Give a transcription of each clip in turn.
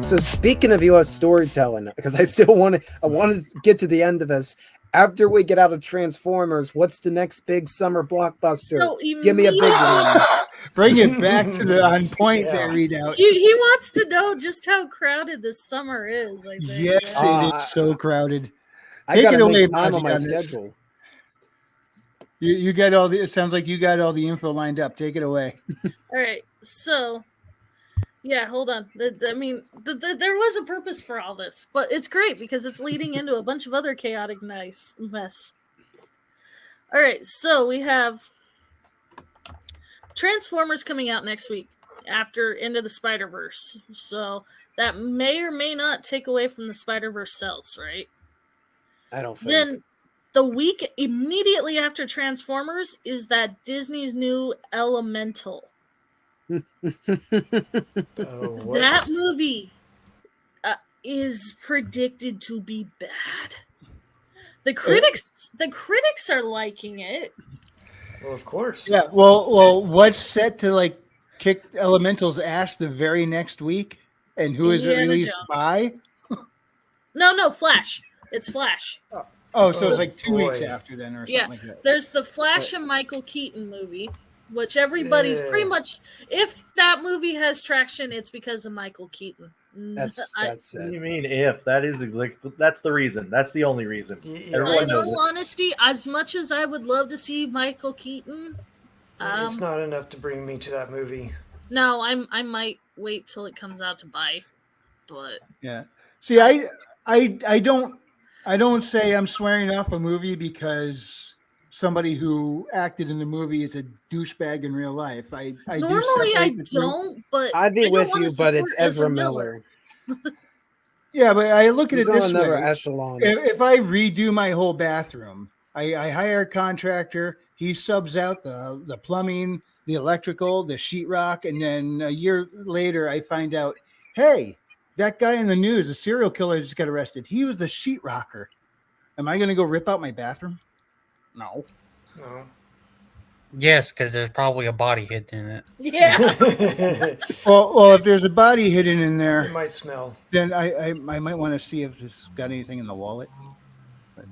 So speaking of U.S. storytelling, because I want to get to the end of this. After we get out of Transformers, what's the next big summer blockbuster? So Give me a big one. Bring it back to the on point there, readout. He wants to know just how crowded this summer is. I think. Yes, it is so crowded. I Take gotta it away, make time on my Maji, this. schedule. You got all the. It sounds like you got all the info lined up. Take it away. All right, so yeah, hold on. I mean, there was a purpose for all this, but it's great because it's leading into a bunch of other chaotic mess. All right, so we have Transformers coming out next week after Into the Spider-Verse. So that may or may not take away from the Spider-Verse sales, right? I don't think. Then the week immediately after Transformers is that Disney's new Elemental. That movie is predicted to be bad. The critics are liking it. Well, of course. Yeah. Well, what's set to like kick Elemental's ass the very next week, and who is it Indiana released Jones. by? No, Flash. It's Flash. Oh, so it's like 2 weeks after then, or something like that. There's the Flash and Michael Keaton movie, which everybody's pretty much. If that movie has traction, it's because of Michael Keaton. That's it. What do you mean if? That is that's the reason. That's the only reason. In all honesty, as much as I would love to see Michael Keaton, it's not enough to bring me to that movie. No, I might wait till it comes out to buy, but yeah. See, I don't say I'm swearing off a movie because somebody who acted in the movie is a douchebag in real life. I normally I don't, but I'd be with you, but it's Ezra Miller. Yeah, but I look at He's it this on another way. echelon. If I redo my whole bathroom, I hire a contractor. He subs out the plumbing, the electrical, the sheetrock, and then a year later, I find out, hey, that guy in the news, the serial killer, just got arrested. He was the sheetrocker. Am I going to go rip out my bathroom? No. Yes, because there's probably a body hidden in it. Yeah. well, if there's a body hidden in there, It might smell. Then I might want to see if it's got anything in the wallet. But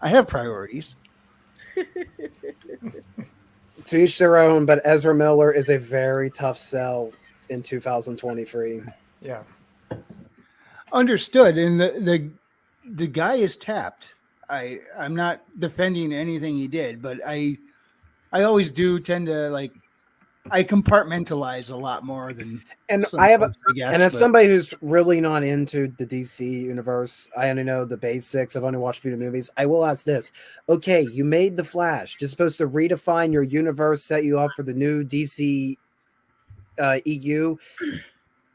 I have priorities. To each their own, but Ezra Miller is a very tough sell in 2023. Yeah. Understood. And the guy is tapped. I'm not defending anything he did, but I always do tend to I compartmentalize a lot more than and as somebody who's really not into the DC universe, I only know the basics. I've only watched a few movies. I will ask this: okay, you made the Flash, just supposed to redefine your universe, set you up for the new DC EU.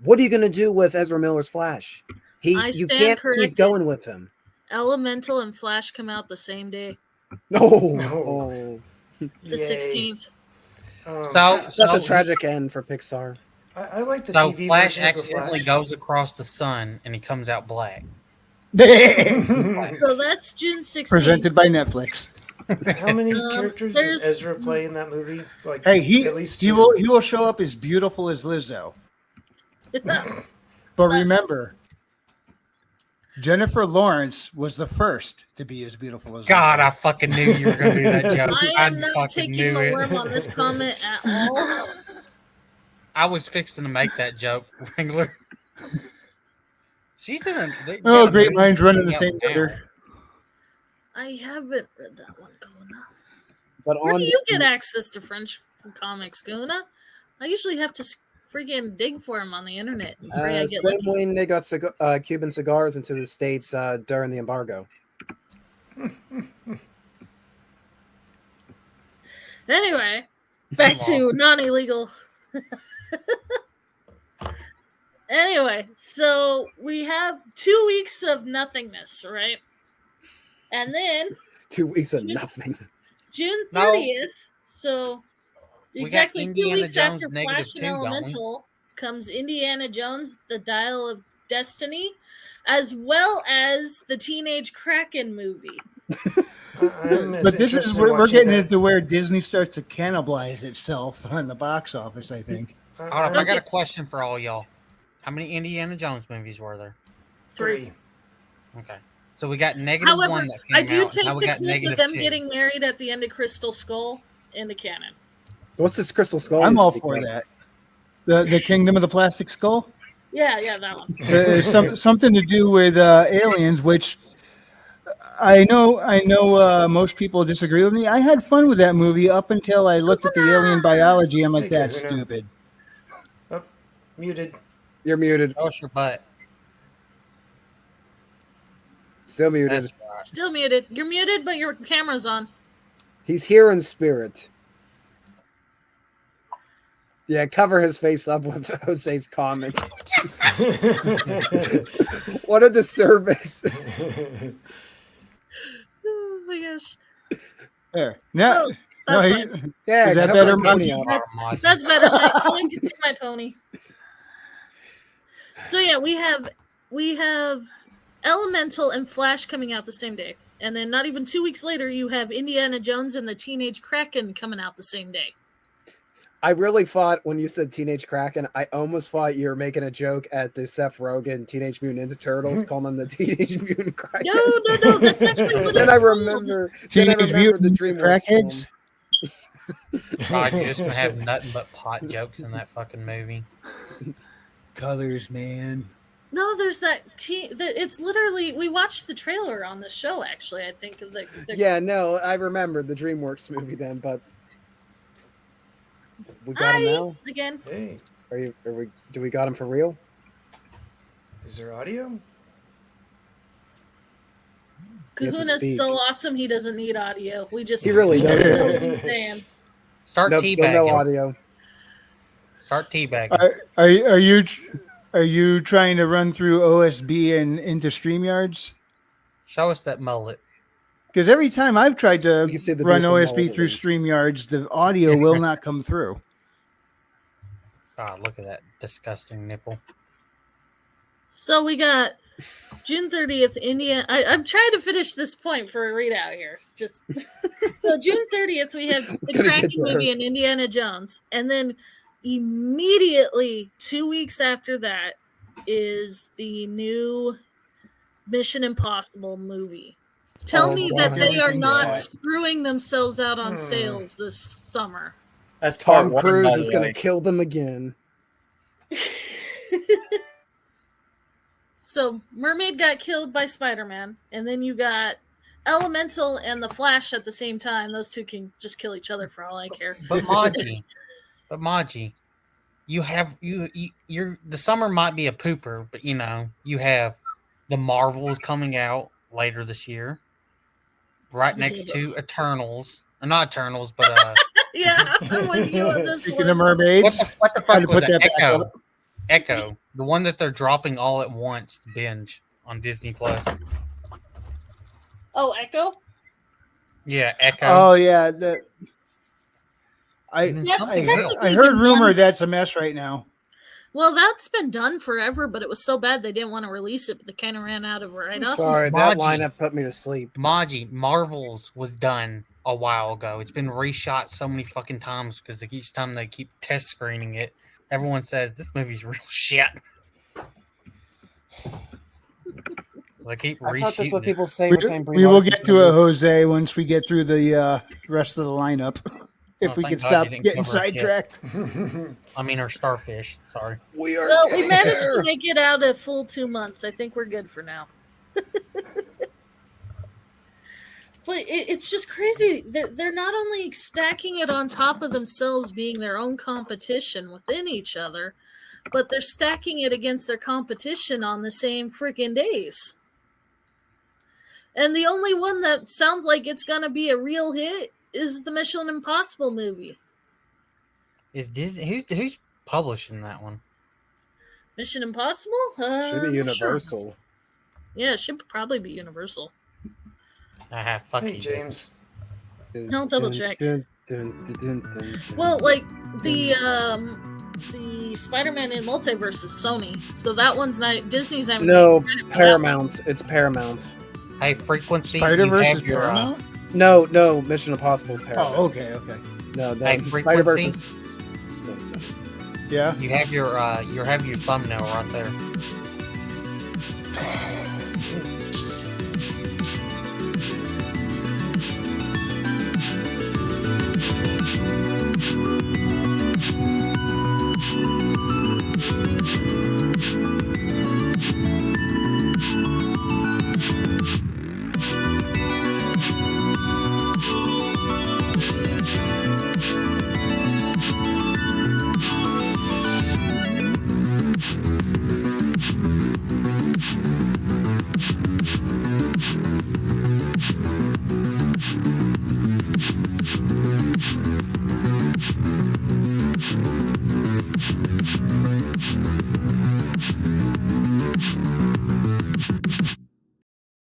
What are you going to do with Ezra Miller's Flash? You can't keep going with him. Elemental and Flash come out the same day. No. The 16th. That's a tragic end for Pixar. I like the so TV Flash version of the accidentally Flash. goes across the sun and he comes out black. So that's June 16th. Presented by Netflix. How many characters does Ezra play in that movie? Hey, at least he will show up as beautiful as Lizzo. But remember, Jennifer Lawrence was the first to be as beautiful as God, Lizzo. I fucking knew you were going to do that joke. I am not taking the worm on this comment at all. I was fixing to make that joke, Wrangler. She's in a great minds running the same gutter. I haven't read that one, Guna. But where do you get access to French comics, Guna? I usually have to freaking dig for them on the internet. Same when they got Cuban cigars into the States during the embargo. Anyway, back to non-illegal. Anyway, so we have 2 weeks of nothingness, right? And then 2 weeks of nothing. June 30th. So We exactly got 2 Indiana weeks Jones after -2, Flash and don't we? Elemental comes Indiana Jones, The Dial of Destiny. as well as the Teenage Kraken movie. But this is where we're getting into where Disney starts to cannibalize itself on the box office, I think. Hold up, I got a question for all y'all. How many Indiana Jones movies were there? 3. Okay. So we got -1 However, that came I do out, take now we the got clip of them -2. getting married at the end of Crystal Skull in the canon. What's this Crystal Skull? I'm you all speak for of? that. The Kingdom of the Plastic Skull? Yeah, that one. There's something to do with aliens, which I know most people disagree with me. I had fun with that movie up until I looked at the alien biology. I'm like, Hey, that's Kahuna. stupid. Oh, muted. You're muted. Oh, your butt. Still muted. That's right. Still muted. You're muted, but your camera's on. He's here in spirit. Yeah, cover his face up with Jose's comment. What a disservice. Oh my gosh. There. Now, So, that's fine. Yeah, Is that cover better, the pony Monty? up. That's better. No one can see my pony. So yeah, we have Elemental and Flash coming out the same day. And then not even 2 weeks later, you have Indiana Jones and the Teenage Kraken coming out the same day. I really thought when you said Teenage Kraken, I almost thought you were making a joke at the Seth Rogen Teenage Mutant Ninja Turtles, calling them the Teenage Mutant Kraken. No, that's actually what Then it's I called. remember. Teenage Then I remember the Mutant DreamWorks Crackheads? film. God, you're just gonna have nothing but pot jokes in that fucking movie. Colors, man. No, there's that. It's literally we watched the trailer on the show. Actually, I think Yeah, no, I remember the DreamWorks movie then, but we got him now. again. Hey, Do we got him for real? is there audio? He has to Kahuna's speak. so awesome. He doesn't need audio. We just He really that's doesn't. what we're saying. Start No, still no teabagging. audio. Start teabagging. Are you trying to run through OSB and into StreamYards? Show us that mullet. Because every time I've tried to You can see the run beautiful OSB mullet through at least. StreamYards, the audio will not come through. God, look at that disgusting nipple. So we got June 30th, India. I'm trying to finish this point for a readout here. Just so June 30th, we have the Gotta get Kraken there. movie and Indiana Jones, and then immediately 2 weeks after that is the new Mission Impossible movie. Tell Oh, me wow. that they are not God. screwing themselves out on sales this summer. That's Tom part one, Cruise by is the going way. to kill them again. So Mermaid got killed by Spider-Man, and then you got Elemental and the Flash at the same time. Those two can just kill each other for all I care. But Maji, you're the summer might be a pooper, but you have the Marvels coming out later this year, right next to Eternals. Not Eternals, but Yeah, I'm with you on this Speaking one. of mermaids, what the Had to fuck was put that? that back Echo. up. Echo, the one that they're dropping all at once to binge on Disney Plus. Oh, Echo? Yeah, Echo. oh yeah, I That's I technically heard been rumor done. that's a mess right now. Well, that's been done forever, but it was so bad they didn't want to release it, but they kind of ran out of write-offs. Sorry, that Maji. lineup put me to sleep. Maji, Marvels was done a while ago. It's been reshot so many fucking times because each time they keep test screening it, everyone says this movie's real shit. They keep I thought that's what reshooting it. people say every time. We will get to a Jose once we get through the rest of the lineup. If Oh, we thank can God stop you didn't getting cover it yet. sidetracked. I mean, or starfish. Sorry. We are. Well, we getting managed there. to make it out a full 2 months. I think we're good for now. But it's just crazy. They're not only stacking it on top of themselves being their own competition within each other, but they're stacking it against their competition on the same freaking days. And the only one that sounds like it's going to be a real hit is the Mission Impossible movie. Is Disney who's publishing that one? Mission Impossible? Should I'm be not sure. Universal. Yeah, it should probably be Universal. Fuck Hey, you, James. I'll double check. Dun, dun, dun, dun, dun, dun. Well, like the the Spider-Man in Multiverse is Sony, so that one's not Disney's. No, Paramount. It's Paramount. Hey, Frequency. Spider-Verse is Paramount? No, Mission Impossible is Paramount. Oh, okay. No, Hey, Spider-Verse is Sony. Yeah. You have your thumbnail right there.